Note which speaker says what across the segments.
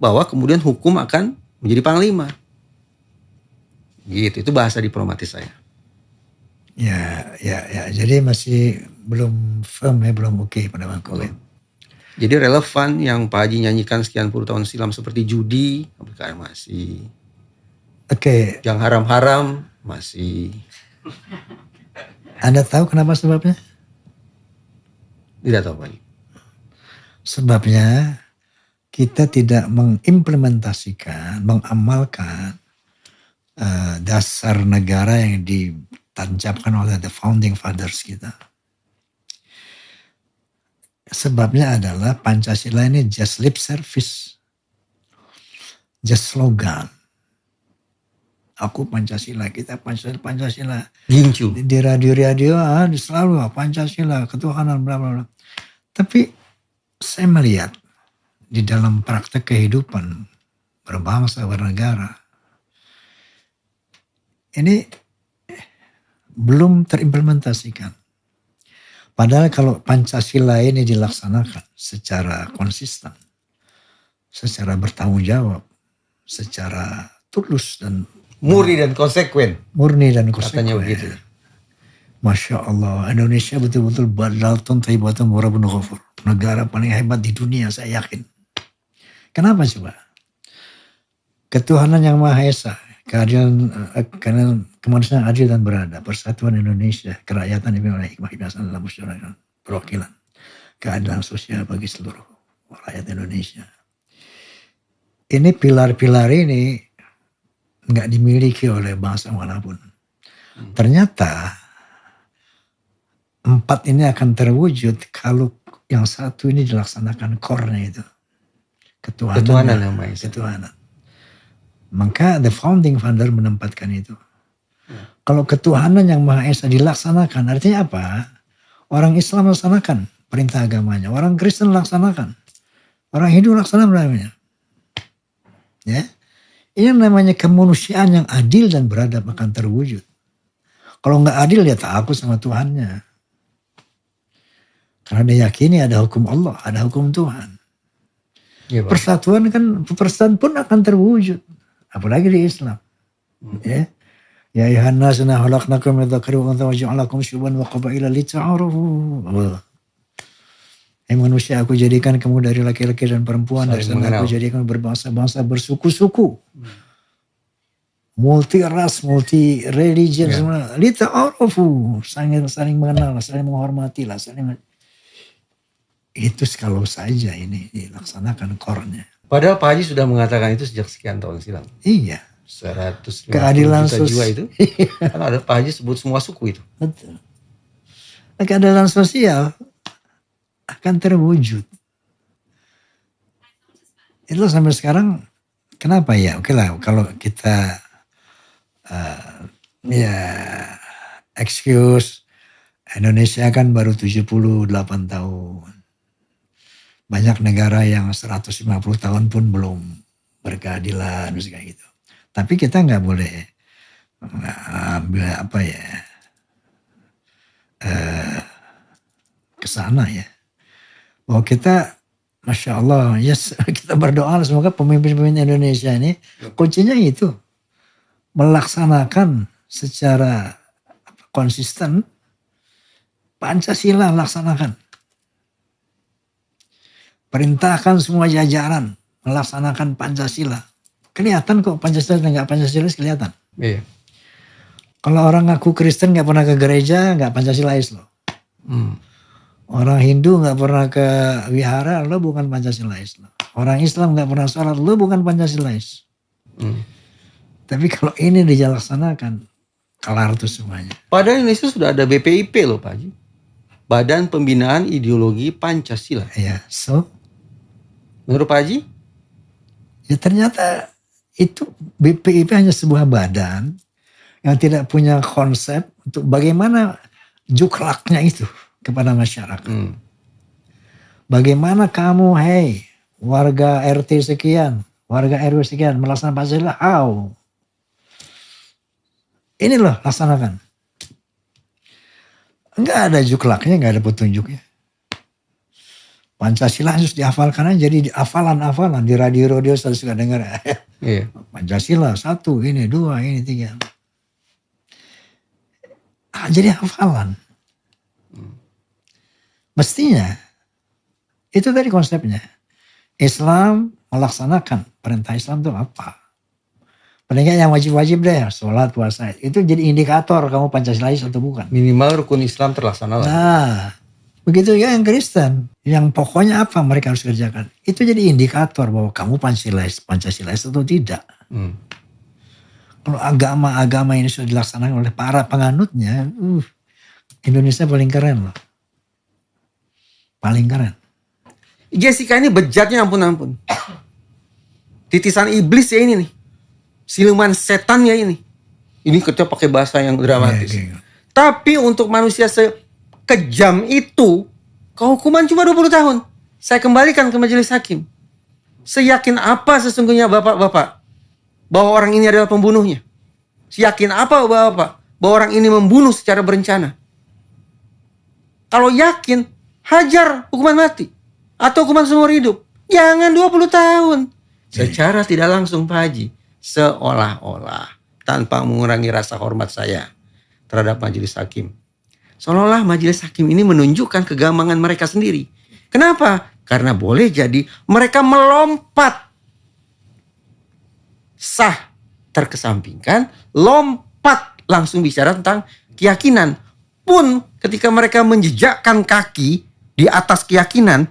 Speaker 1: bahwa kemudian hukum akan menjadi panglima. Gitu, itu bahasa diplomatis saya.
Speaker 2: Ya. Jadi masih belum firm ya, belum oke pada Bangkok.
Speaker 1: Jadi relevan yang Pak Haji nyanyikan sekian puluh tahun silam seperti judi, masih.
Speaker 2: Oke.
Speaker 1: Yang haram-haram masih.
Speaker 2: Anda tahu kenapa sebabnya?
Speaker 1: Tidak tahu Pak Haji.
Speaker 2: Sebabnya kita tidak mengimplementasikan, mengamalkan dasar negara yang ditancapkan oleh the founding fathers kita. Sebabnya adalah Pancasila ini just lip service, just slogan. Aku Pancasila, kita Pancasila.
Speaker 1: Gincu.
Speaker 2: Di radio-radio selalu Pancasila, ketuhanan, bla bla bla. Tapi saya melihat di dalam praktek kehidupan berbangsa, bernegara, ini belum terimplementasikan. Padahal kalau Pancasila ini dilaksanakan secara konsisten, secara bertanggung jawab, secara tulus dan
Speaker 1: murni dan konsekuen.
Speaker 2: Katanya begitu. Masya Allah, Indonesia betul-betul baldatun thayyibatun warabun ghafur. Negara paling hebat di dunia, saya yakin. Kenapa coba? Ketuhanan yang Maha Esa, keadilan, kemanusiaan adil dan beradab, persatuan Indonesia, kerakyatan yang oleh hikmah kebiasaan dalam masyarakat, perwakilan, keadilan sosial bagi seluruh rakyat Indonesia. Ini pilar-pilar ini nggak dimiliki oleh bangsa manapun. Ternyata 4 ini akan terwujud kalau yang satu ini dilaksanakan core-nya itu. Ketuhanan yang Maha Esa. Ketuhanan. Maka the founding father menempatkan itu. Kalau ketuhanan yang Maha Esa dilaksanakan, artinya apa? Orang Islam laksanakan perintah agamanya, orang Kristen laksanakan, orang Hindu laksanakan. Ya, ini namanya kemanusiaan yang adil dan beradab akan terwujud. Kalau nggak adil dia takut sama Tuhannya. Karena dia yakini ada hukum Allah, ada hukum Tuhan. Ya, persatuan pun akan terwujud. Apalagi di Islam. Ya. Ya ayuhan nas inna khalaqnakum min dzakari wa untha wa ja'alnakum syu'uban wa qabaila lita'arafu. Hai manusia, aku jadikan kamu dari laki-laki dan perempuan, dan aku jadikan berbangsa-bangsa, bersuku-suku. Multi ras, multi religion, semua. Lita'arafu, saling mengenal, saling menghormati lah, itu kalau saja ini dilaksanakan core-nya.
Speaker 1: Padahal Pak Haji sudah mengatakan itu sejak sekian tahun silam.
Speaker 2: Iya.
Speaker 1: 150
Speaker 2: keadilan
Speaker 1: juta jiwa itu. Kan ada Pak Haji sebut semua suku itu.
Speaker 2: Betul. Keadilan sosial akan terwujud. Itu sampai sekarang kenapa ya? Oke lah kalau kita excuse Indonesia kan baru 78 tahun. Banyak negara yang 150 tahun pun belum berkeadilan, kayak gitu. Tapi kita nggak boleh kesana ya. Bahwa kita, Masya Allah, yes, kita berdoa semoga pemimpin-pemimpin Indonesia ini kuncinya itu melaksanakan secara konsisten Pancasila, laksanakan. Perintahkan semua jajaran melaksanakan Pancasila. Kelihatan kok Pancasila dan nggak Pancasila kelihatan.
Speaker 1: Iya.
Speaker 2: Kalau orang ngaku Kristen nggak pernah ke gereja, nggak Pancasilais loh. Orang Hindu nggak pernah ke wihara, lo bukan Pancasilais loh. Orang Islam nggak pernah sholat, lo bukan Pancasilais. Tapi kalau ini dilaksanakan, kelar tuh semuanya.
Speaker 1: Padahal Indonesia sudah ada BPIP loh Pak Haji. Badan Pembinaan Ideologi Pancasila.
Speaker 2: Iya, so
Speaker 1: menurut Pak Haji?
Speaker 2: Ya ternyata itu BPIP hanya sebuah badan yang tidak punya konsep untuk bagaimana juklaknya itu kepada masyarakat. Bagaimana kamu, hey warga RT sekian, warga RW sekian melaksanakan Pancasila, how? Ini loh laksanakan. Enggak ada juklaknya, enggak ada petunjuknya. Pancasila harus dihafalkan aja, jadi hafalan di radio saya suka dengar.
Speaker 1: Iya.
Speaker 2: Pancasila 1, ini 2, ini 3. Jadi hafalan. Mestinya itu tadi konsepnya. Islam melaksanakan perintah Islam itu apa? Paling nggak yang wajib-wajib deh, sholat, puasa. Itu jadi indikator kamu Pancasilais atau bukan.
Speaker 1: Minimal rukun Islam terlaksana lah.
Speaker 2: Nah, begitu ya yang Kristen. Yang pokoknya apa mereka harus kerjakan. Itu jadi indikator bahwa kamu Pancasilais atau tidak. Kalau agama-agama ini sudah dilaksanakan oleh para penganutnya, Indonesia paling keren loh. Paling keren.
Speaker 1: Jessica ini bejatnya ampun-ampun. Titisan iblis ya ini nih. Siluman setannya ini. Ini kita pakai bahasa yang dramatis. Tapi untuk manusia sekejam itu, hukuman cuma 20 tahun. Saya kembalikan ke majelis hakim. Seyakin apa sesungguhnya bapak-bapak bahwa orang ini adalah pembunuhnya? Seyakin apa bapak bahwa orang ini membunuh secara berencana? Kalau yakin, hajar hukuman mati. Atau hukuman seumur hidup. Jangan 20 tahun. Secara tidak langsung Pak Haji. Seolah-olah tanpa mengurangi rasa hormat saya terhadap majelis hakim. Seolah-olah majelis hakim ini menunjukkan kegampangan mereka sendiri. Kenapa? Karena boleh jadi mereka melompat. Sah terkesampingkan, lompat langsung bicara tentang keyakinan. Pun ketika mereka menjejakkan kaki di atas keyakinan,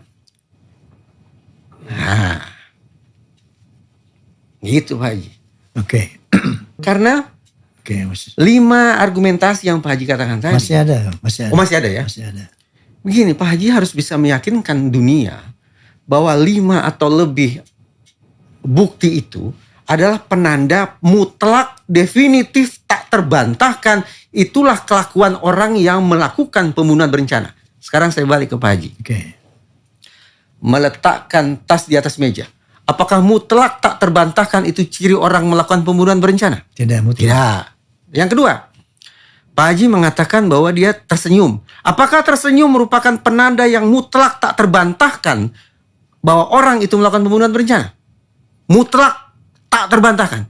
Speaker 1: nah, gitu Pak Haji.
Speaker 2: Oke.
Speaker 1: Karena 5 argumentasi yang Pak Haji katakan tadi.
Speaker 2: Masih ada.
Speaker 1: Oh, masih ada ya?
Speaker 2: Masih ada.
Speaker 1: Begini, Pak Haji harus bisa meyakinkan dunia bahwa 5 atau lebih bukti itu adalah penanda mutlak, definitif, tak terbantahkan. Itulah kelakuan orang yang melakukan pembunuhan berencana. Sekarang saya balik ke Pak Haji. Meletakkan tas di atas meja. Apakah mutlak tak terbantahkan itu ciri orang melakukan pembunuhan berencana?
Speaker 2: Tidak mutlak.
Speaker 1: Tidak. Yang kedua, Pak Haji mengatakan bahwa dia tersenyum. Apakah tersenyum merupakan penanda yang mutlak tak terbantahkan bahwa orang itu melakukan pembunuhan berencana? Mutlak tak terbantahkan.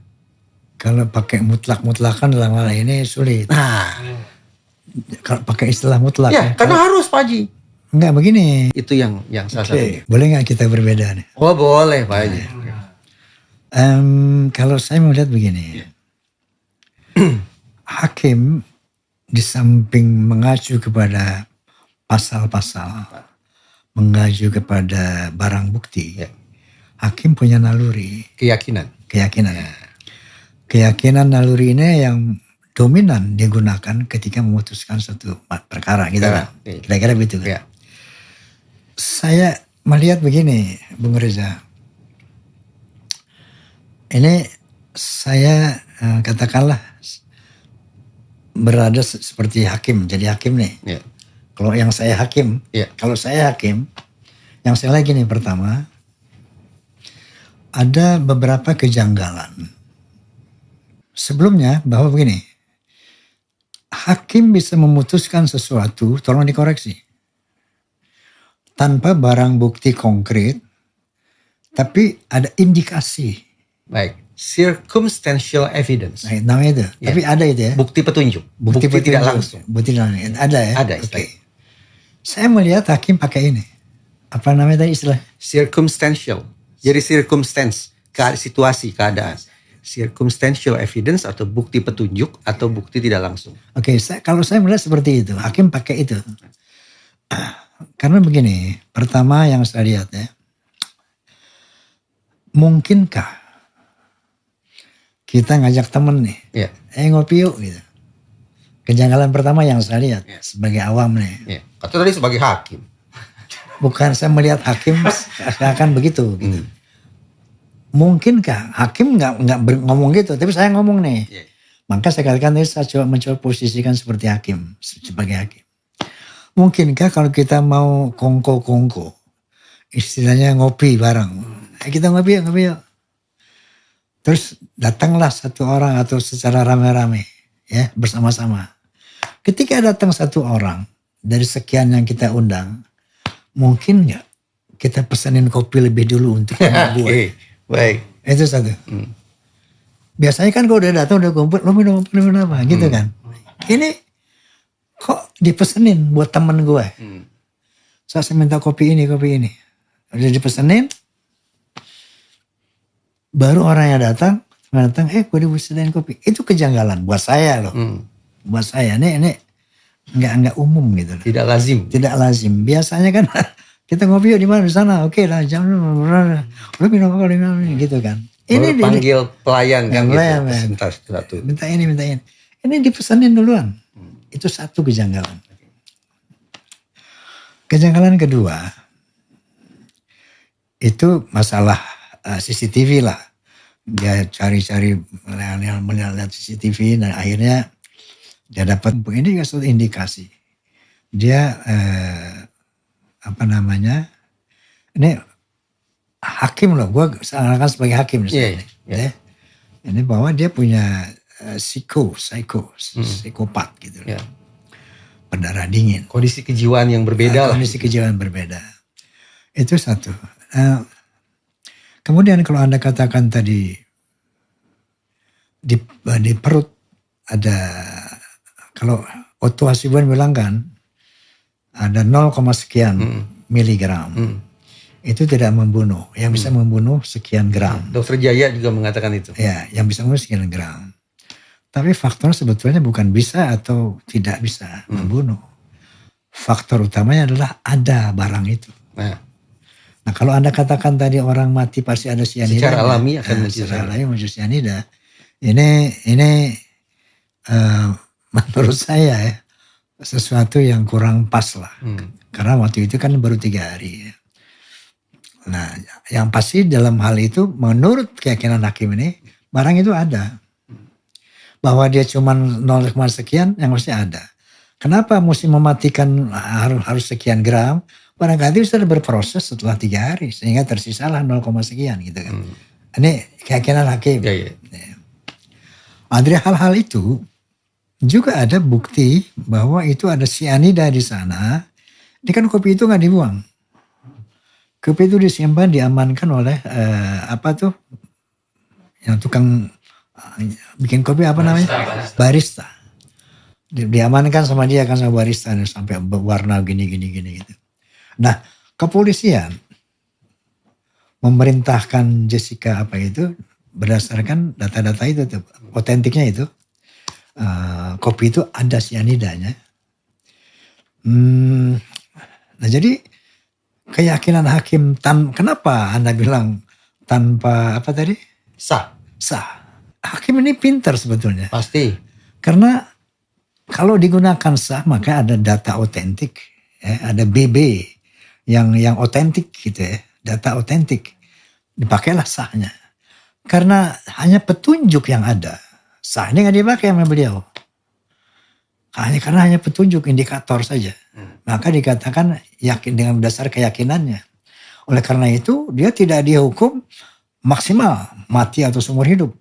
Speaker 2: Kalau pakai mutlak-mutlakan dalam hal ini sulit.
Speaker 1: Nah,
Speaker 2: kalau pakai istilah mutlak.
Speaker 1: ya, karena harus Pak Haji.
Speaker 2: Enggak begini.
Speaker 1: Itu yang salah satunya.
Speaker 2: Boleh nggak kita berbeda nih?
Speaker 1: Oh boleh Pak Haji.
Speaker 2: Kalau saya melihat begini. Hakim di samping mengacu kepada pasal-pasal, mengacu kepada barang bukti, hakim punya naluri.
Speaker 1: Keyakinan.
Speaker 2: Keyakinan naluri ini yang dominan digunakan ketika memutuskan suatu perkara gitu kan. Kira-kira begitu kan. Saya melihat begini, Bung Reza. Ini saya katakanlah berada seperti hakim, jadi hakim nih. Kalau yang saya hakim, yang saya lagi nih pertama, ada beberapa kejanggalan. Sebelumnya bahwa begini, hakim bisa memutuskan sesuatu, tolong dikoreksi. Tanpa barang bukti konkret, tapi ada indikasi.
Speaker 1: Baik, circumstantial evidence.
Speaker 2: Nah, namanya itu. Tapi ada itu ya.
Speaker 1: Bukti petunjuk. Bukti tidak langsung.
Speaker 2: Bukti tidak langsung. Ada ya.
Speaker 1: Ada.
Speaker 2: Oke. Saya melihat hakim pakai ini. Apa namanya tadi istilah?
Speaker 1: Circumstantial. Jadi circumstance, situasi, keadaan. Circumstantial evidence atau bukti petunjuk atau bukti tidak langsung.
Speaker 2: Oke, kalau saya melihat seperti itu, hakim pakai itu. Karena begini, pertama yang saya lihat ya, mungkinkah kita ngajak temen nih, ngopi yuk gitu. Kejanggalan pertama yang saya lihat sebagai awam nih.
Speaker 1: Kata tadi sebagai hakim.
Speaker 2: Bukan saya melihat hakim akan begitu. Gitu. Mungkinkah hakim nggak ngomong gitu, tapi saya ngomong nih. Maka saya katakan saya mencoba posisikan seperti hakim, sebagai hakim. Mungkinkah kalau kita mau kongko-kongko, istilahnya ngopi bareng, kita ngopi yuk. Terus datanglah satu orang atau secara rame-rame, ya bersama-sama. Ketika datang satu orang dari sekian yang kita undang, mungkin nggak kita pesanin kopi lebih dulu untuk yang buat.
Speaker 1: Oke, baik.
Speaker 2: Itu satu. Biasanya kan kalau udah datang udah kumpul, lo minum apa gitu kan. Ini kok dipesenin buat temen gue. Saya minta kopi ini. Udah dipesenin. Baru orang yang datang, gue dipesenin kopi. Itu kejanggalan buat saya loh. Buat saya, ini nggak umum gitu loh.
Speaker 1: Tidak lazim.
Speaker 2: Tidak lazim. Biasanya kan kita ngopi yuk di mana, di sana. Oke lah, jam lu minum apa gitu kan.
Speaker 1: Ini panggil pelayan kan
Speaker 2: gitu.
Speaker 1: Satu.
Speaker 2: Minta ini. Ini dipesanin duluan. Itu satu kejanggalan. Kejanggalan kedua, itu masalah CCTV lah. Dia cari-cari melihat CCTV dan akhirnya dia dapat ini juga suatu indikasi. Dia ini hakim loh, gue seakan sebagai hakim di sini. Yeah. Ini bahwa dia punya psikopat gitu.
Speaker 1: Yeah.
Speaker 2: Berdarah dingin.
Speaker 1: Kondisi kejiwaan yang berbeda.
Speaker 2: Kejiwaan berbeda. Itu satu. Kemudian kalau Anda katakan tadi di perut ada, kalau Otto Hasibuan bilang kan ada 0, sekian miligram. Itu tidak membunuh. Yang bisa membunuh sekian gram.
Speaker 1: Dokter Jaya juga mengatakan itu.
Speaker 2: Ya, yang bisa membunuh sekian gram. Tapi faktor sebetulnya bukan bisa atau tidak bisa membunuh. Faktor utamanya adalah ada barang itu. Nah kalau Anda katakan tadi orang mati pasti ada cyanida.
Speaker 1: Secara alami akan
Speaker 2: muncul cyanida. Ini menurut saya sesuatu yang kurang pas lah. Karena waktu itu kan baru 3 hari. Nah yang pasti dalam hal itu menurut keyakinan hakim ini barang itu ada. Bahwa dia cuma 0, sekian yang mesti ada. Kenapa mesti mematikan harus sekian gram? Barangkali sudah berproses setelah 3 hari sehingga tersisalah 0, sekian gitu kan. Ini keyakinan hakim.
Speaker 1: Ya.
Speaker 2: Dari hal-hal itu juga ada bukti bahwa itu ada cyanida di sana. Ini kan kopi itu nggak dibuang. Kopi itu disimpan, diamankan oleh yang tukang bikin kopi apa namanya? Barista. Diamankan sama dia kan sama barista sampai warna gini gitu. Nah, kepolisian memerintahkan Jessica berdasarkan data-data itu otentiknya itu kopi itu ada cyanidanya. Nah, jadi keyakinan hakim kenapa Anda bilang tanpa apa tadi?
Speaker 1: Sah.
Speaker 2: Hakim ini pintar sebetulnya.
Speaker 1: Pasti.
Speaker 2: Karena kalau digunakan sah maka ada data otentik, ada BB yang otentik gitu ya, data otentik. Dipakailah sahnya. Karena hanya petunjuk yang ada. Sah ini nggak dipakai sama beliau. Karena hanya petunjuk, indikator saja. Maka dikatakan yakin dengan dasar keyakinannya. Oleh karena itu dia tidak dihukum maksimal mati atau seumur hidup.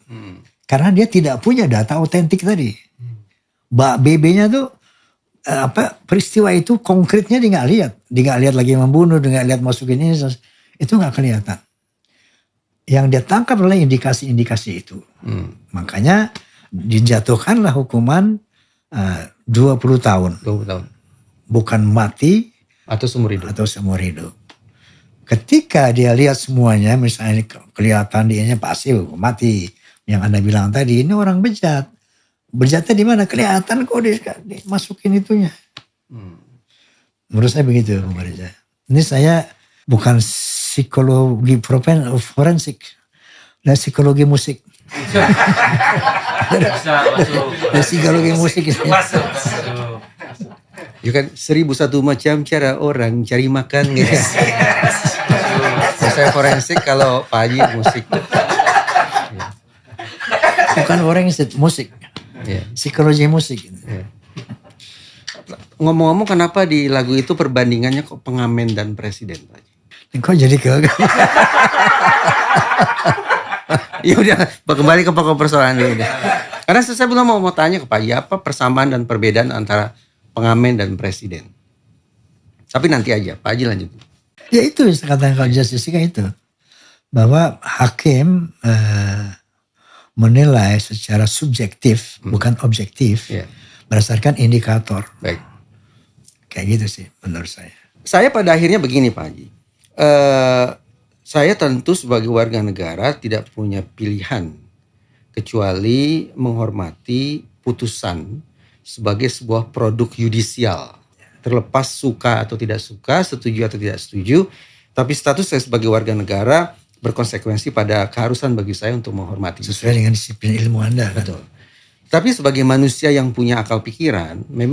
Speaker 2: Karena dia tidak punya data otentik tadi. BB-nya tuh peristiwa itu konkretnya dia nggak lihat. Dia nggak lihat lagi membunuh, dia nggak lihat masukin ini. Itu nggak kelihatan. Yang dia tangkap adalah indikasi-indikasi itu. Makanya dijatuhkanlah hukuman 20 tahun.
Speaker 1: 20 tahun.
Speaker 2: Bukan mati
Speaker 1: atau seumur
Speaker 2: hidup. Ketika dia lihat semuanya, misalnya kelihatan dianya pasti mati. Yang Anda bilang tadi, ini orang bejat. Bejatnya di mana? Kelihatan kok dimasukin itunya. Menurut saya begitu, Bung Reza. Ini saya bukan psikologi forensik, dan psikologi musik. Dan psikologi musik itu.
Speaker 1: Ya kan 1001 macam cara orang cari makan gitu. Saya forensik, kalau Pak Haji musik.
Speaker 2: Bukan forensik, musik. Psikologi musik.
Speaker 1: Ngomong-ngomong, kenapa di lagu itu perbandingannya kok pengamen dan presiden, Pak Haji?
Speaker 2: Kok jadi
Speaker 1: Ya udah, kembali ke pokok persoalan dulu deh. Karena saya belum mau tanya ke Pak Haji, apa persamaan dan perbedaan antara pengamen dan presiden. Tapi nanti aja, Pak Haji lanjut.
Speaker 2: Ya itu yang saya katakan kalau Jessica itu. Bahwa hakim menilai secara subjektif, bukan objektif.
Speaker 1: Ya.
Speaker 2: Berdasarkan indikator.
Speaker 1: Baik.
Speaker 2: Kayak gitu sih menurut saya.
Speaker 1: Saya pada akhirnya begini Pak Haji. Saya tentu sebagai warga negara tidak punya pilihan. Kecuali menghormati putusan sebagai sebuah produk yudisial. Terlepas suka atau tidak suka, setuju atau tidak setuju. Tapi status saya sebagai warga negara berkonsekuensi pada keharusan bagi saya untuk menghormati.
Speaker 2: Sesuai dengan disiplin ilmu Anda. Kan?
Speaker 1: Betul. Tapi sebagai manusia yang punya akal pikiran, memang